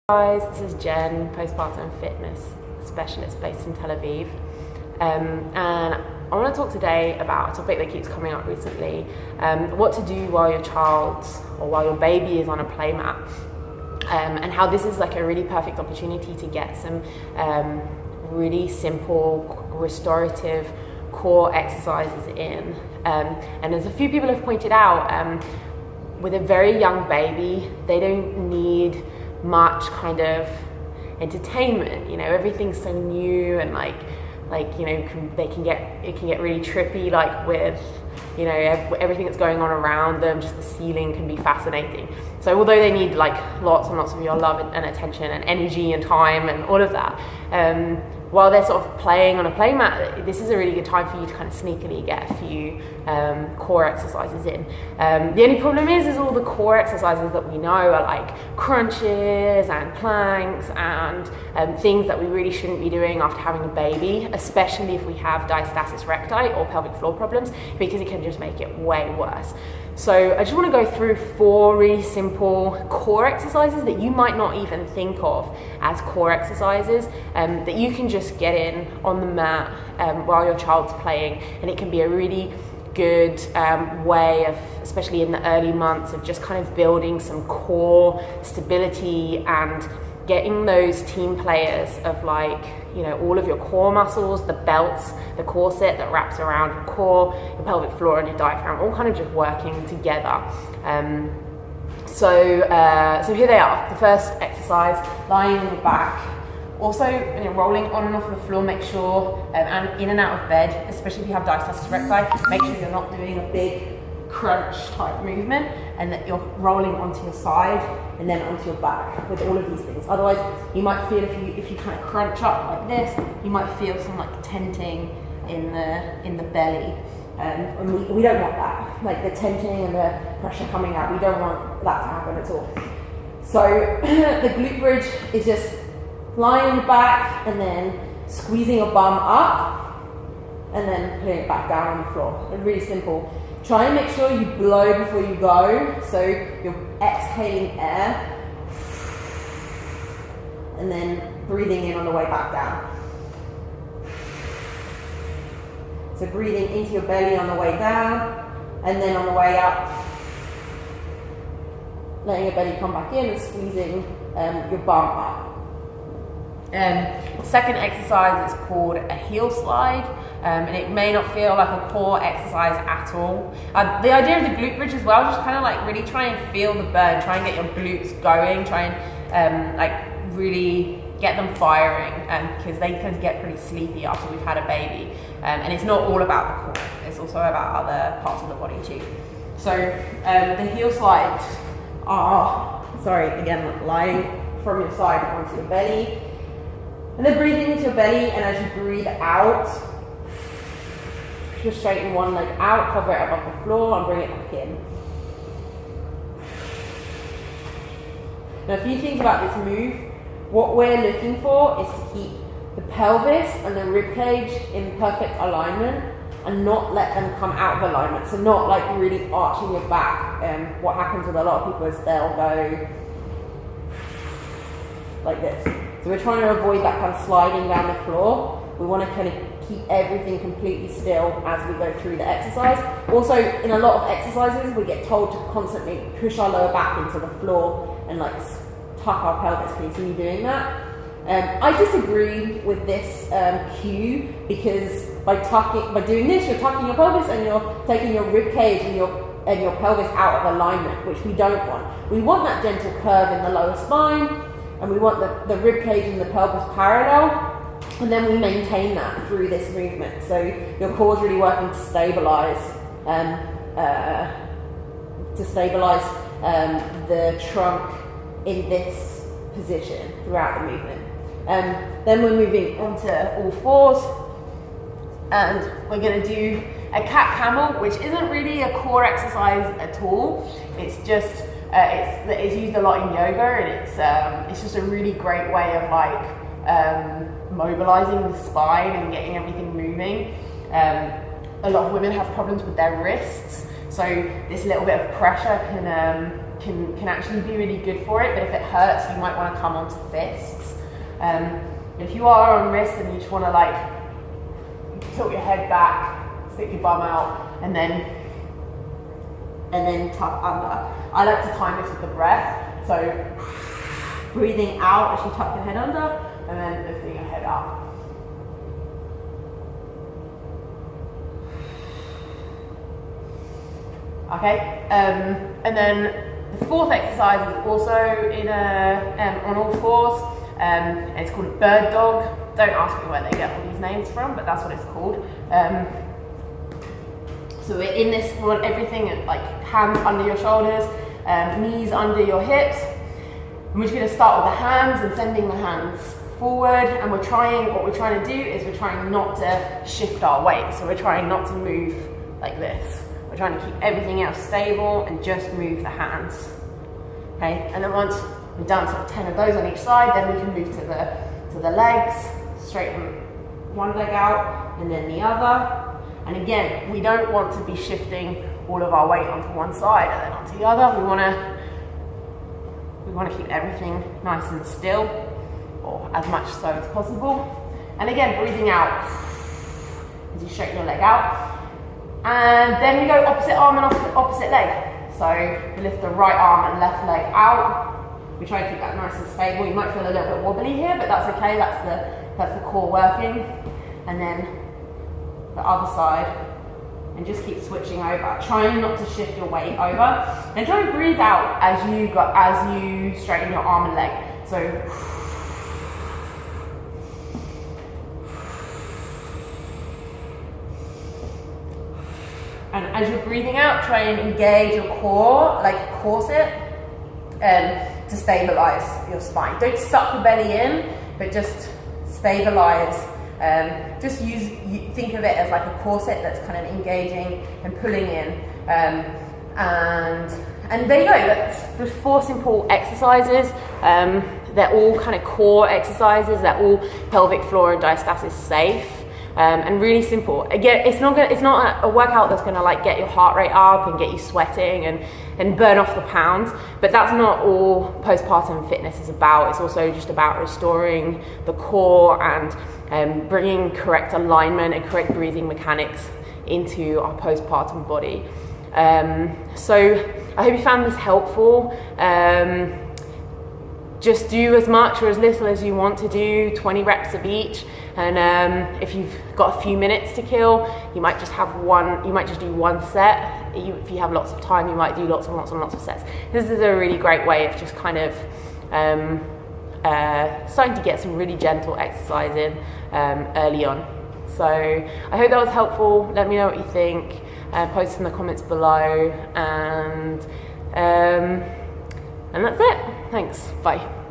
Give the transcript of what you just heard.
Guys, this is Jen, postpartum fitness specialist based in Tel Aviv, and I want to talk today about a topic that keeps coming up recently, what to do while your child or while your baby is on a play mat, and how this is like a really perfect opportunity to get some really simple restorative core exercises in, and as a few people have pointed out, with a very young baby they don't need much kind of entertainment. You know, everything's so new, and like you know, it can get really trippy, like with, you know, everything that's going on around them. Just the ceiling can be fascinating. So although they need like lots and lots of your love and attention and energy and time and all of that, while they're sort of playing on a play mat, this is a really good time for you to kind of sneakily get a few core exercises in. The only problem is all the core exercises that we know are like crunches and planks and things that we really shouldn't be doing after having a baby, especially if we have diastasis recti or pelvic floor problems, because it can just make it way worse. So I just want to go through 4 really simple core exercises that you might not even think of as core exercises, that you can just get in on the mat while your child's playing, and it can be a really good way of, especially in the early months, of just kind of building some core stability and getting those team players of, like, you know, all of your core muscles, the belts, the corset that wraps around your core, your pelvic floor and your diaphragm, all kind of just working together. So here they are. The first exercise, lying on the back. Also, when you're rolling on and off the floor, make sure, and in and out of bed, especially if you have diastasis recti, make sure you're not doing a big crunch type movement, and that you're rolling onto your side and then onto your back with all of these things. Otherwise, you might feel, if you kind of crunch up like this, you might feel some like tenting in the belly, and we don't want that, like the tenting and the pressure coming out. We don't want that to happen at all. So the glute bridge is just lying on your back and then squeezing your bum up and then putting it back down on the floor. It's really simple. Try and make sure you blow before you go, so you're exhaling air and then breathing in on the way back down. So breathing into your belly on the way down, and then on the way up, letting your belly come back in and squeezing your bum up. Second exercise is called a heel slide, and it may not feel like a core exercise at all. The idea of the glute bridge as well, just kind of like really try and feel the burn, try and get your glutes going, try and like really get them firing, because they can get pretty sleepy after we've had a baby, and it's not all about the core, it's also about other parts of the body too. So the heel slides are, again, lying from your side onto your belly, and then breathing into your belly, and as you breathe out, just straighten one leg out, hover it above the floor and bring it back in. Now, a few things about this move. What we're looking for is to keep the pelvis and the rib cage in perfect alignment and not let them come out of alignment. So not like really arching your back. What happens with a lot of people is they'll go like this. So we're trying to avoid that kind of sliding down the floor. We want to kind of keep everything completely still as we go through the exercise. Also, in a lot of exercises, we get told to constantly push our lower back into the floor and like tuck our pelvis. Continue doing that. I disagree with this cue, because by doing this, you're tucking your pelvis and you're taking your rib cage and your pelvis out of alignment, which we don't want. We want that gentle curve in the lower spine, and we want the rib cage and the pelvis parallel, and then we maintain that through this movement. So your core is really working to stabilize the trunk in this position throughout the movement. Then we're moving onto all fours, and we're going to do a cat camel, which isn't really a core exercise at all. It's just it's used a lot in yoga, and it's just a really great way of like mobilizing the spine and getting everything moving. A lot of women have problems with their wrists, so this little bit of pressure can actually be really good for it, but if it hurts, you might want to come onto fists. If you are on wrists and you just want to like tilt your head back, stick your bum out, and then tuck under. I like to time this with the breath, so breathing out as you tuck your head under, and then lifting your head up. Okay, and then the fourth exercise is also on all fours. It's called a bird dog. Don't ask me where they get all these names from, but that's what it's called. So in this, we want everything like hands under your shoulders, knees under your hips. And we're just going to start with the hands and sending the hands forward. And what we're trying to do is we're trying not to shift our weight. So we're trying not to move like this. We're trying to keep everything else stable and just move the hands. Okay, and then once we've done sort of 10 of those on each side, then we can move to the legs, straighten one leg out and then the other. And again, we don't want to be shifting all of our weight onto one side and then onto the other. We want to keep everything nice and still, or as much so as possible. And again, breathing out as you straighten your leg out. And then we go opposite arm and opposite leg. So we lift the right arm and left leg out. We try to keep that nice and stable. You might feel a little bit wobbly here, but that's okay. That's the core working. And then the other side, and just keep switching over. Trying not to shift your weight over, and try and breathe out as you straighten your arm and leg. So. And as you're breathing out, try and engage your core like a corset to stabilize your spine. Don't suck the belly in, but just stabilize. Think of it as like a corset that's kind of engaging and pulling in. And there you go, that's the 4 simple exercises. They're all kind of core exercises, they're all pelvic floor and diastasis safe. And really simple. Again, it's not a workout that's going to like get your heart rate up and get you sweating and burn off the pounds, but that's not all postpartum fitness is about. It's also just about restoring the core and bringing correct alignment and correct breathing mechanics into our postpartum body. So I hope you found this helpful. Just do as much or as little as you want to do, 20 reps of each. And if you've got a few minutes to kill, you might just do one set. If you have lots of time, you might do lots and lots and lots of sets. This is a really great way of just kind of starting to get some really gentle exercise in early on. So I hope that was helpful. Let me know what you think. Post in the comments below, and that's it. Thanks. Bye.